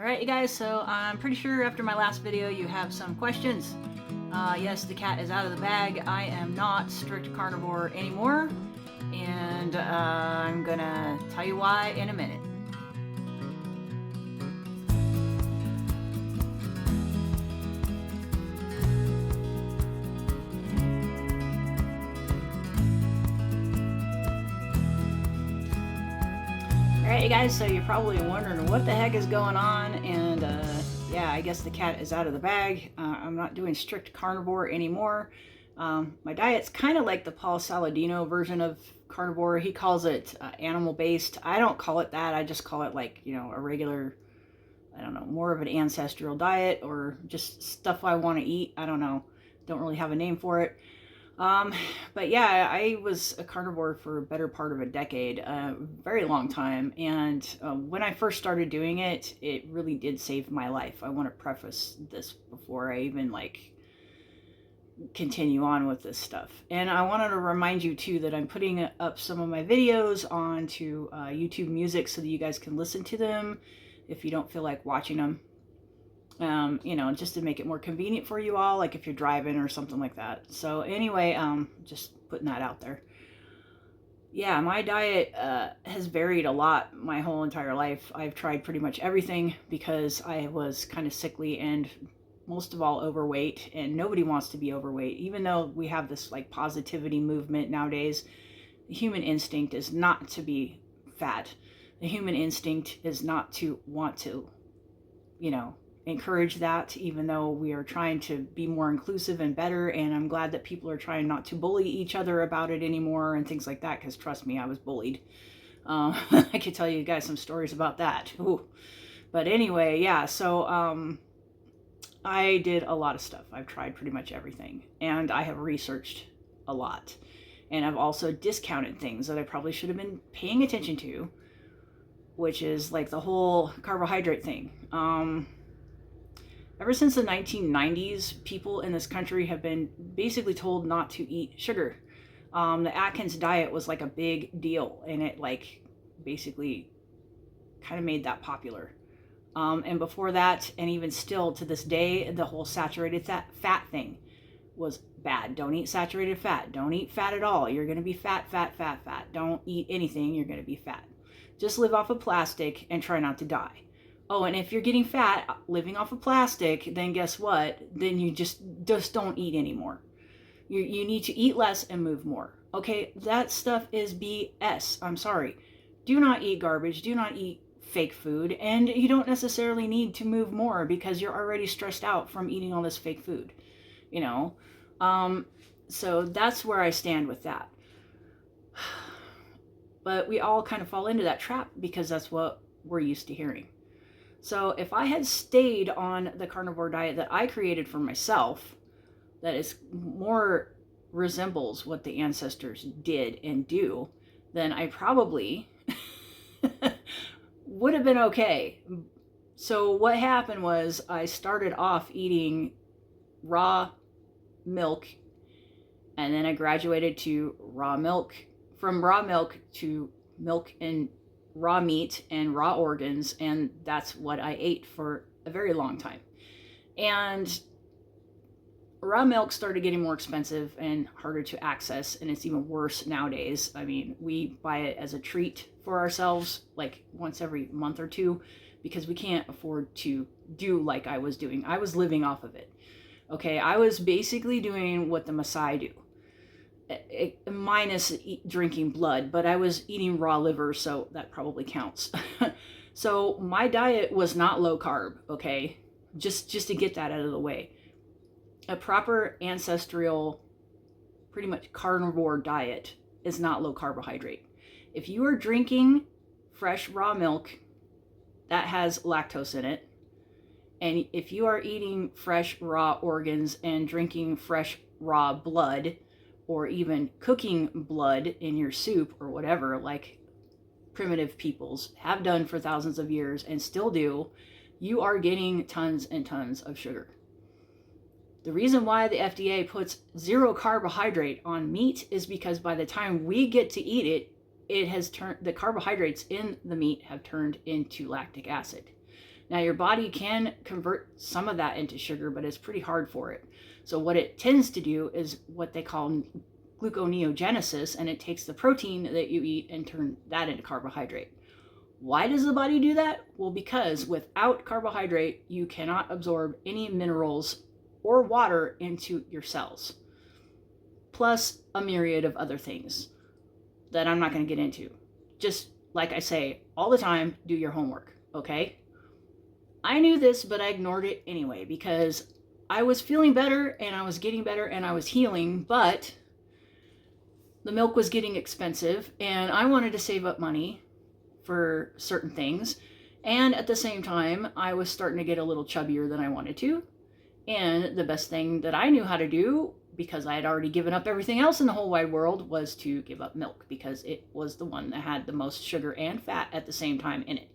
Alright, you guys, so I'm pretty sure after my last video you have some questions. Yes, the cat is out of the bag. I am not strict carnivore anymore, and I'm gonna tell you why in a minute. Alright, you guys, so you're probably wondering what the heck is going on, and yeah, I guess the cat is out of the bag. I'm not doing strict carnivore anymore. My diet's kind of like the Paul Saladino version of carnivore. He calls it animal-based. I don't call it that. I just call it like, you know, a regular, I don't know, more of an ancestral diet or just stuff I want to eat. I don't know. Don't really have a name for it. But yeah, I was a carnivore for a better part of a decade, a very long time. And when I first started doing it, it really did save my life. I want to preface this before I even continue on with this stuff. And I wanted to remind you too that I'm putting up some of my videos onto YouTube Music so that you guys can listen to them if you don't feel like watching them. You know, just to make it more convenient for you all, like if you're driving or something like that. So anyway, just putting that out there. Yeah, my diet has varied a lot my whole entire life. I've tried pretty much everything because I was kind of sickly and most of all overweight, and nobody wants to be overweight. Even though we have this like positivity movement nowadays, the human instinct is not to be fat. The human instinct is not to want to, you know, encourage that, even though we are trying to be more inclusive and better. And I'm glad that people are trying not to bully each other about it anymore and things like that, because trust me, I was bullied. I could tell you guys some stories about that. Ooh. But anyway, yeah, so I did a lot of stuff. I've tried pretty much everything, and I have researched a lot, and I've also discounted things that I probably should have been paying attention to, which is like the whole carbohydrate thing. Ever since the 1990s, people in this country have been basically told not to eat sugar. The Atkins diet was like a big deal, and it like basically kind of made that popular. And before that, and even still to this day, the whole saturated fat thing was bad. Don't eat saturated fat. Don't eat fat at all. You're going to be fat, fat, fat, fat. Don't eat anything. You're going to be fat. Just live off of plastic and try not to die. Oh, and if you're getting fat living off of plastic, then guess what? Then you just don't eat anymore. You need to eat less and move more. Okay, that stuff is BS. I'm sorry. Do not eat garbage. Do not eat fake food. And you don't necessarily need to move more because you're already stressed out from eating all this fake food. You know? So that's where I stand with that. But we all kind of fall into that trap because that's what we're used to hearing. So if I had stayed on the carnivore diet that I created for myself, that is more resembles what the ancestors did and do, then I probably would have been okay. So what happened was I started off eating raw milk, and then I graduated to raw milk, from raw milk to milk and raw meat and raw organs, and that's what I ate for a very long time. And raw milk started getting more expensive and harder to access, and it's even worse nowadays. I mean, we buy it as a treat for ourselves like once every month or two because we can't afford to do like I was doing. I was living off of it. Okay, I was basically doing what the Maasai do. Minus drinking blood, but I was eating raw liver, so that probably counts. So my diet was not low carb, okay? Just to get that out of the way. A proper ancestral, pretty much carnivore diet is not low carbohydrate. If you are drinking fresh raw milk, that has lactose in it. And if you are eating fresh raw organs and drinking fresh raw blood, or even cooking blood in your soup or whatever, like primitive peoples have done for thousands of years and still do, you are getting tons and tons of sugar. The reason why the FDA puts 0 carbohydrate on meat is because by the time we get to eat it, it has turned, the carbohydrates in the meat have turned into lactic acid. Now, your body can convert some of that into sugar, but it's pretty hard for it. So what it tends to do is what they call gluconeogenesis, and it takes the protein that you eat and turn that into carbohydrate. Why does the body do that? Well, because without carbohydrate, you cannot absorb any minerals or water into your cells, plus a myriad of other things that I'm not going to get into. Just like I say all the time, do your homework, okay? I knew this, but I ignored it anyway because I was feeling better and I was getting better and I was healing, but the milk was getting expensive and I wanted to save up money for certain things. And at the same time, I was starting to get a little chubbier than I wanted to. And the best thing that I knew how to do, because I had already given up everything else in the whole wide world, was to give up milk because it was the one that had the most sugar and fat at the same time in it.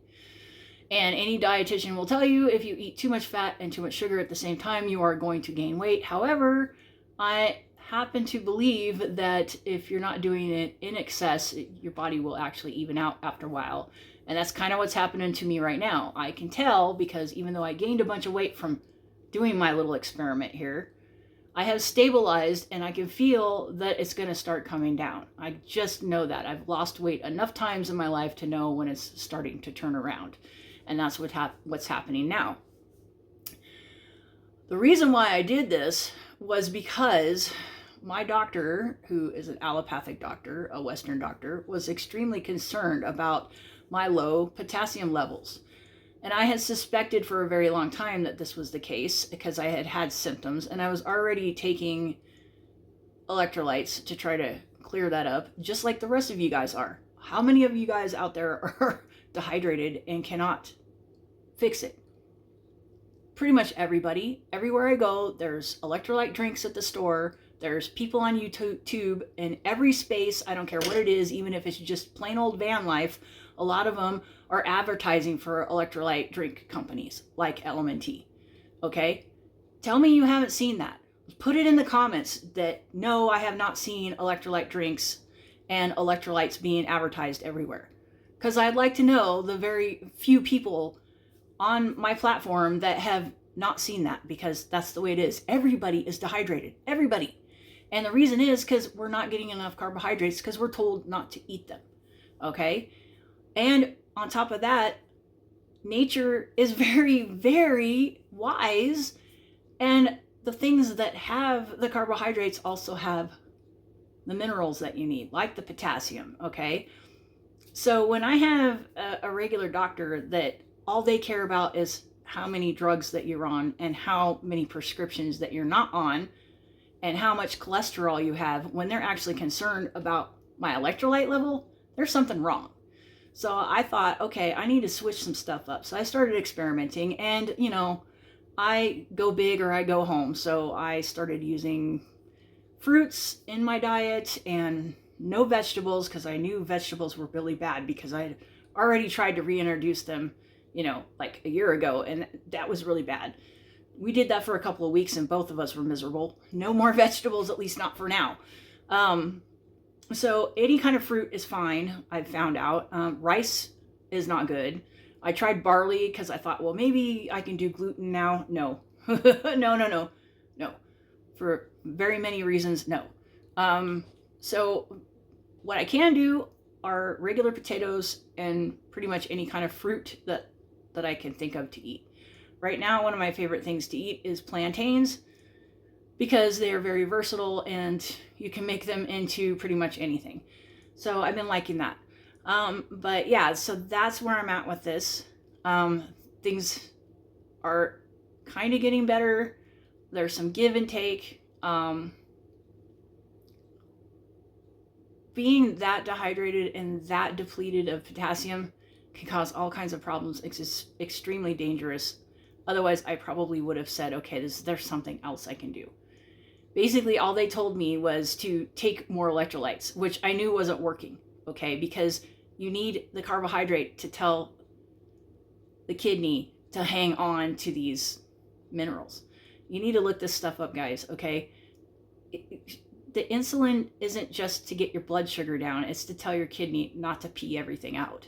And any dietitian will tell you if you eat too much fat and too much sugar at the same time, you are going to gain weight. However, I happen to believe that if you're not doing it in excess, your body will actually even out after a while. And that's kind of what's happening to me right now. I can tell because even though I gained a bunch of weight from doing my little experiment here, I have stabilized and I can feel that it's going to start coming down. I just know that. I've lost weight enough times in my life to know when it's starting to turn around. And that's what's happening now. The reason why I did this was because my doctor, who is an allopathic doctor, a Western doctor, was extremely concerned about my low potassium levels. And I had suspected for a very long time that this was the case because I had had symptoms and I was already taking electrolytes to try to clear that up, just like the rest of you guys are. How many of you guys out there are dehydrated and cannot fix it? Pretty much everybody. Everywhere I go, there's electrolyte drinks at the store. There's people on YouTube in every space. I don't care what it is, even if it's just plain old van life. A lot of them are advertising for electrolyte drink companies like LMNT. Okay? Tell me you haven't seen that. Put it in the comments that no, I have not seen electrolyte drinks and electrolytes being advertised everywhere. Because I'd like to know the very few people on my platform that have not seen that, because that's the way it is. Everybody is dehydrated. Everybody. And the reason is because we're not getting enough carbohydrates because we're told not to eat them. Okay? And on top of that, nature is very, very wise. And the things that have the carbohydrates also have the minerals that you need, like the potassium. Okay? So when I have a regular doctor that all they care about is how many drugs that you're on and how many prescriptions that you're not on and how much cholesterol you have, when they're actually concerned about my electrolyte level, there's something wrong. So I thought, okay, I need to switch some stuff up. So I started experimenting and, you know, I go big or I go home. So I started using fruits in my diet and no vegetables because I knew vegetables were really bad because I had already tried to reintroduce them, you know, like a year ago, and that was really bad. We did that for a couple of weeks and both of us were miserable. No more vegetables, at least not for now. So any kind of fruit is fine, I've found out. Rice is not good. I tried barley because I thought, well, maybe I can do gluten now. No. No. For very many reasons, no. So what I can do are regular potatoes and pretty much any kind of fruit that I can think of to eat. Right now, one of my favorite things to eat is plantains because they are very versatile and you can make them into pretty much anything. So I've been liking that. But yeah, so that's where I'm at with this. Things are kind of getting better. There's some give and take. Being that dehydrated and that depleted of potassium can cause all kinds of problems. It's extremely dangerous. Otherwise, I probably would have said, okay, there's something else I can do. Basically, all they told me was to take more electrolytes, which I knew wasn't working, okay? Because you need the carbohydrate to tell the kidney to hang on to these minerals. You need to look this stuff up, guys, okay? The insulin isn't just to get your blood sugar down. It's to tell your kidney not to pee everything out.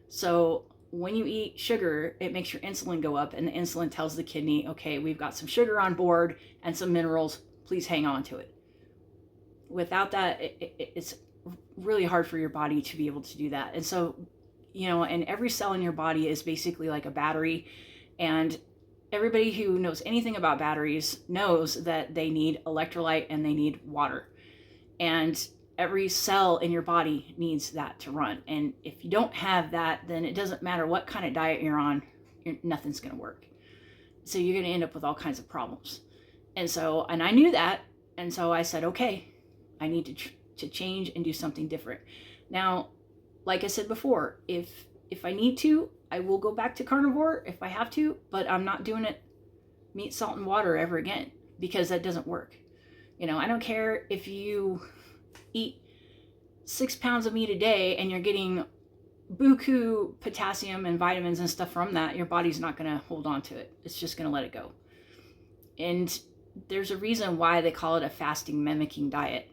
So when you eat sugar, it makes your insulin go up, and the insulin tells the kidney, okay, we've got some sugar on board and some minerals, please hang on to it. Without that, it's really hard for your body to be able to do that. And so, you know, and every cell in your body is basically like a battery, and everybody who knows anything about batteries knows that they need electrolyte and they need water. And every cell in your body needs that to run. And if you don't have that, then it doesn't matter what kind of diet you're on, nothing's going to work. So you're going to end up with all kinds of problems. And so, and I knew that. And so I said, okay, I need to change and do something different. Now, like I said before, if I need to, I will go back to carnivore if I have to, but I'm not doing it meat, salt, and water ever again, because that doesn't work. You know, I don't care if you eat 6 pounds of meat a day and you're getting buku potassium and vitamins and stuff from that, your body's not going to hold on to it. It's just going to let it go. And there's a reason why they call it a fasting mimicking diet.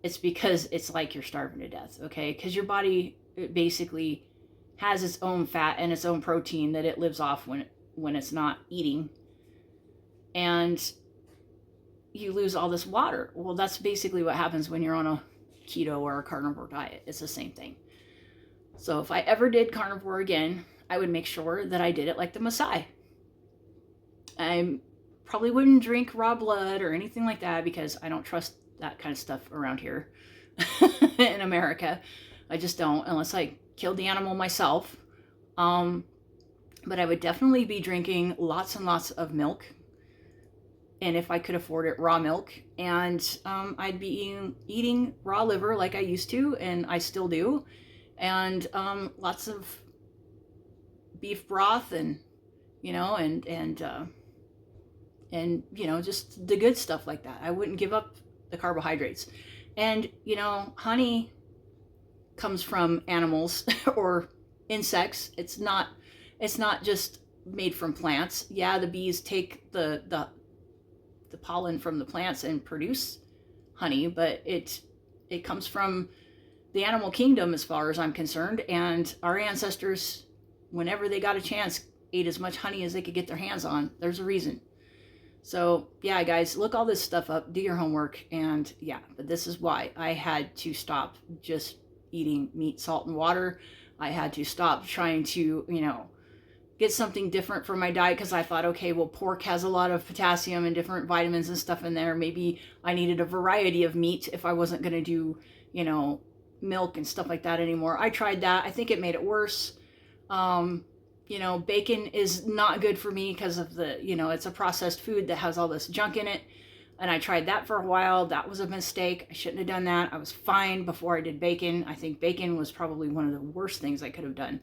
It's because it's like you're starving to death, okay? Because your body basically has its own fat and its own protein that it lives off when it's not eating. And you lose all this water. Well, that's basically what happens when you're on a keto or a carnivore diet. It's the same thing. So if I ever did carnivore again, I would make sure that I did it like the Maasai. I probably wouldn't drink raw blood or anything like that, because I don't trust that kind of stuff around here in America. I just don't, unless I killed the animal myself. But I would definitely be drinking lots and lots of milk. And if I could afford it, raw milk. And I'd be eating raw liver like I used to, and I still do. And lots of beef broth, and, you know, and you know, just the good stuff like that. I wouldn't give up the carbohydrates. And, you know, honey comes from animals or insects. It's not just made from plants. Yeah, the bees take the pollen from the plants and produce honey, but it comes from the animal kingdom as far as I'm concerned. And our ancestors, whenever they got a chance, ate as much honey as they could get their hands on. There's a reason. So yeah, guys, look all this stuff up, do your homework. And yeah, but this is why I had to stop just eating meat, salt, and water. I had to stop trying to, you know, get something different for my diet, because I thought, okay, well, pork has a lot of potassium and different vitamins and stuff in there. Maybe I needed a variety of meat if I wasn't going to do, you know, milk and stuff like that anymore. I tried that. I think it made it worse. You know, bacon is not good for me because of the, you know, it's a processed food that has all this junk in it. And I tried that for a while. That was a mistake. I shouldn't have done that. I was fine before I did bacon. I think bacon was probably one of the worst things I could have done.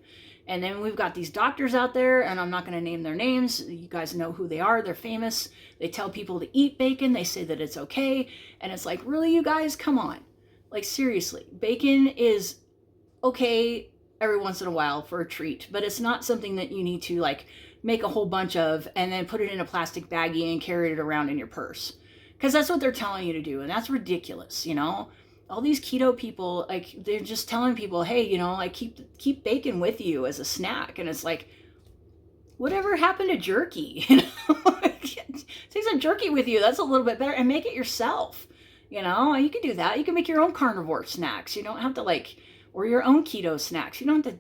And then we've got these doctors out there, and I'm not going to name their names. You guys know who they are. They're famous. They tell people to eat bacon. They say that it's okay. And it's like, really, you guys? Come on. Like, seriously. Bacon is okay every once in a while for a treat, but it's not something that you need to, like, make a whole bunch of and then put it in a plastic baggie and carry it around in your purse. Because that's what they're telling you to do, and that's ridiculous, you know? All these keto people, like, they're just telling people, hey, you know, like, keep bacon with you as a snack. And it's like, whatever happened to jerky? You know, take some jerky with you. That's a little bit better, and make it yourself. You know, you can do that. You can make your own carnivore snacks. You don't have to, like, or your own keto snacks. You don't have to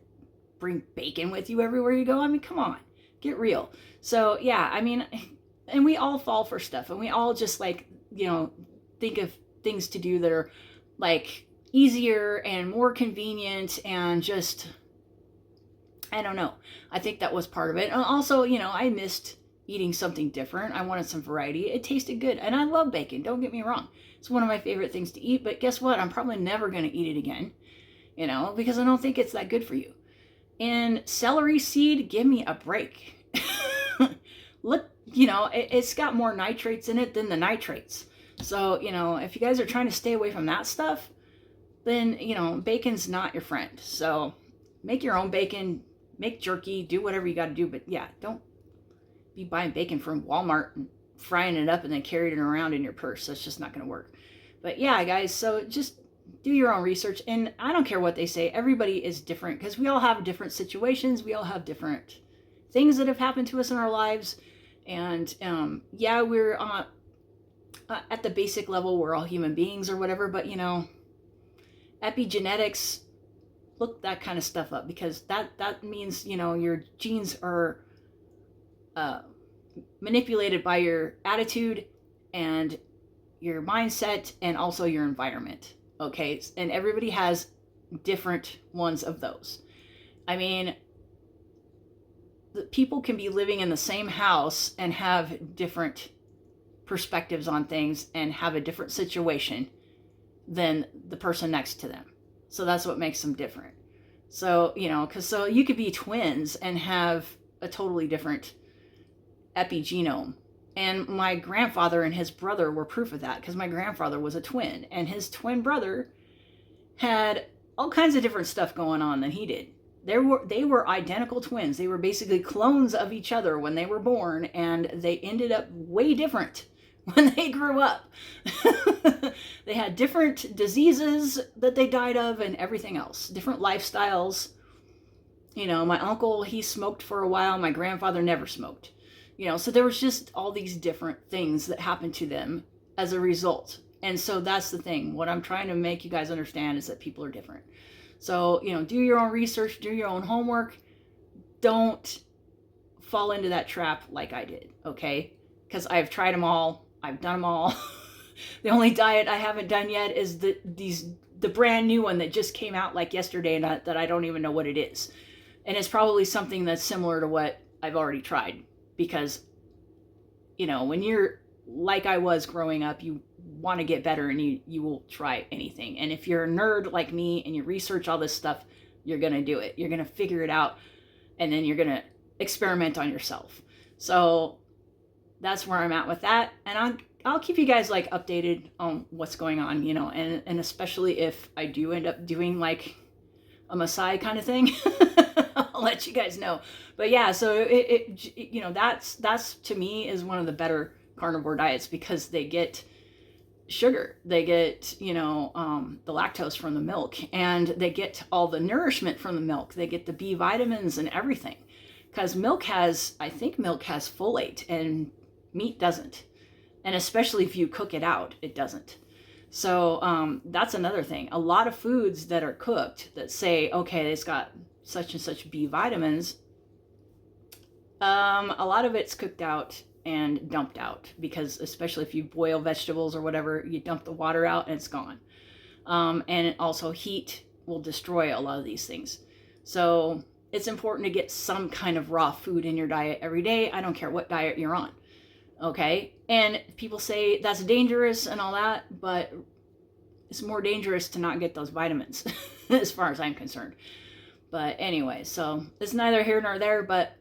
bring bacon with you everywhere you go. I mean, come on, get real. So yeah, I mean, and we all fall for stuff, and we all just, like, you know, think of things to do that are, like, easier and more convenient, and just, I don't know. I think that was part of it. And also, you know, I missed eating something different. I wanted some variety. It tasted good, and I love bacon. Don't get me wrong. It's one of my favorite things to eat, but guess what? I'm probably never going to eat it again, you know, because I don't think it's that good for you. And celery seed, give me a break. Look, you know, it's got more nitrates in it than the nitrates. So, you know, if you guys are trying to stay away from that stuff, then, you know, bacon's not your friend. So make your own bacon, make jerky, do whatever you got to do. But yeah, don't be buying bacon from Walmart and frying it up and then carrying it around in your purse. That's just not going to work. But yeah, guys, so just do your own research. And I don't care what they say. Everybody is different because we all have different situations. We all have different things that have happened to us in our lives. And yeah, we're at the basic level, we're all human beings or whatever. But, you know, epigenetics, look that kind of stuff up, because that means, you know, your genes are manipulated by your attitude and your mindset and also your environment. Okay, and everybody has different ones of those. I mean, the people can be living in the same house and have different perspectives on things and have a different situation than the person next to them. So that's what makes them different. So, you know, because so you could be twins and have a totally different epigenome. And my grandfather and his brother were proof of that, because my grandfather was a twin and his twin brother had all kinds of different stuff going on than he did. They were identical twins. They were basically clones of each other when they were born, and they ended up way different when they grew up. They had different diseases that they died of and everything else, different lifestyles. You know, my uncle, he smoked for a while. My grandfather never smoked. You know, so there was just all these different things that happened to them as a result. And so that's the thing. What I'm trying to make you guys understand is that people are different. So, you know, do your own research, do your own homework. Don't fall into that trap like I did, okay? Because I've tried them all. I've done them all. The only diet I haven't done yet is the brand new one that just came out like yesterday, and that I don't even know what it is. And it's probably something that's similar to what I've already tried. Because, you know, when you're like I was growing up, you want to get better, and you will try anything. And if you're a nerd like me and you research all this stuff, you're going to do it. You're going to figure it out, and then you're going to experiment on yourself. So that's where I'm at with that. And I'll keep you guys like updated on what's going on, you know, and especially if I do end up doing like a Maasai kind of thing. I'll let you guys know. But yeah, so it you know, that's to me is one of the better carnivore diets, because they get sugar, they get, you know, the lactose from the milk, and they get all the nourishment from the milk. They get the B vitamins and everything, because I think milk has folate and meat doesn't. And especially if you cook it out, it doesn't. So that's another thing. A lot of foods that are cooked that say, okay, it's got such and such B vitamins, a lot of it's cooked out and dumped out, because especially if you boil vegetables or whatever, you dump the water out and it's gone. And also heat will destroy a lot of these things. So it's important to get some kind of raw food in your diet every day. I don't care what diet you're on. Okay. And people say that's dangerous and all that, but it's more dangerous to not get those vitamins as far as I'm concerned. But anyway, so it's neither here nor there, but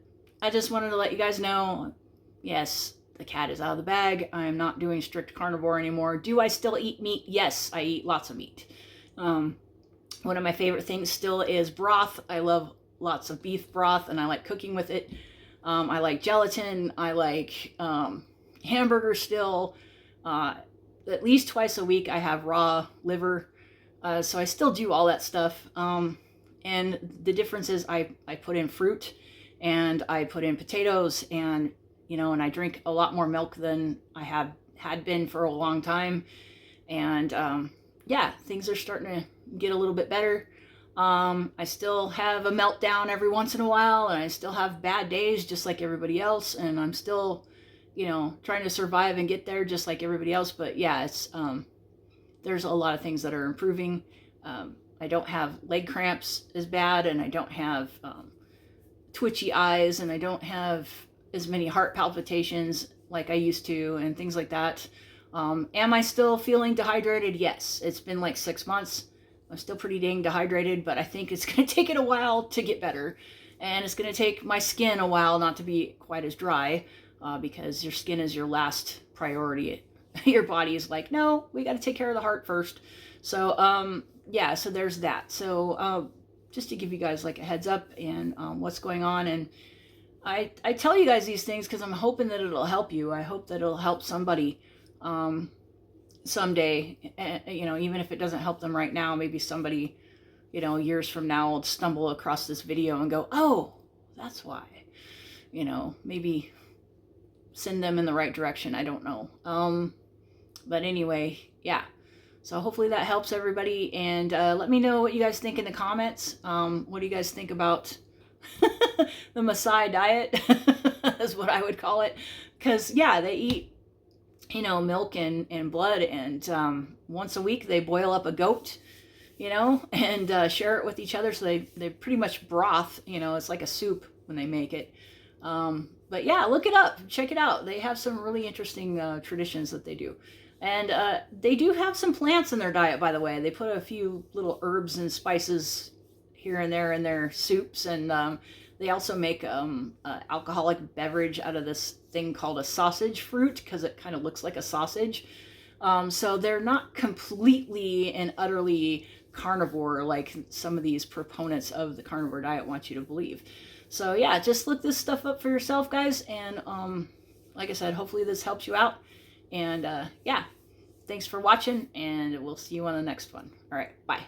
I just wanted to let you guys know, yes, the cat is out of the bag. I am not doing strict carnivore anymore. Do I still eat meat? Yes, I eat lots of meat. One of my favorite things still is broth. I love lots of beef broth, and I like cooking with it. I like gelatin. I like hamburgers still. At least twice a week I have raw liver. So I still do all that stuff. And the difference is I put in fruit, and I put in potatoes, and, you know, and I drink a lot more milk than I had been for a long time. And yeah, things are starting to get a little bit better. I still have a meltdown every once in a while, and I still have bad days just like everybody else, and I'm still, you know, trying to survive and get there just like everybody else. But yeah, it's there's a lot of things that are improving. I don't have leg cramps as bad, and I don't have twitchy eyes, and I don't have as many heart palpitations like I used to, and things like that. Am I still feeling dehydrated? Yes. It's been like 6 months. I'm still pretty dang dehydrated, but I think it's going to take it a while to get better. And it's going to take my skin a while not to be quite as dry, because your skin is your last priority. Your body is like, no, we got to take care of the heart first. So, yeah, so there's that. So, just to give you guys like a heads up and what's going on. And I tell you guys these things because I'm hoping that it'll help you. I hope that it'll help somebody. someday, you know, even if it doesn't help them right now, maybe somebody, you know, years from now will stumble across this video and go, oh, that's why, you know, maybe send them in the right direction. I don't know. But anyway, yeah. So hopefully that helps everybody. And let me know what you guys think in the comments. What do you guys think about the Maasai diet? Is what I would call it. Because, yeah, they eat, you know, milk and blood. And once a week they boil up a goat, you know, and share it with each other. So they pretty much broth, you know, it's like a soup when they make it. But yeah, look it up. Check it out. They have some really interesting traditions that they do. And they do have some plants in their diet, by the way. They put a few little herbs and spices here and there in their soups. And they also make an alcoholic beverage out of this thing called a sausage fruit, because it kind of looks like a sausage. So they're not completely and utterly carnivore like some of these proponents of the carnivore diet want you to believe. So yeah, just look this stuff up for yourself, guys. And like I said, hopefully this helps you out. And yeah, thanks for watching, and we'll see you on the next one. All right, bye.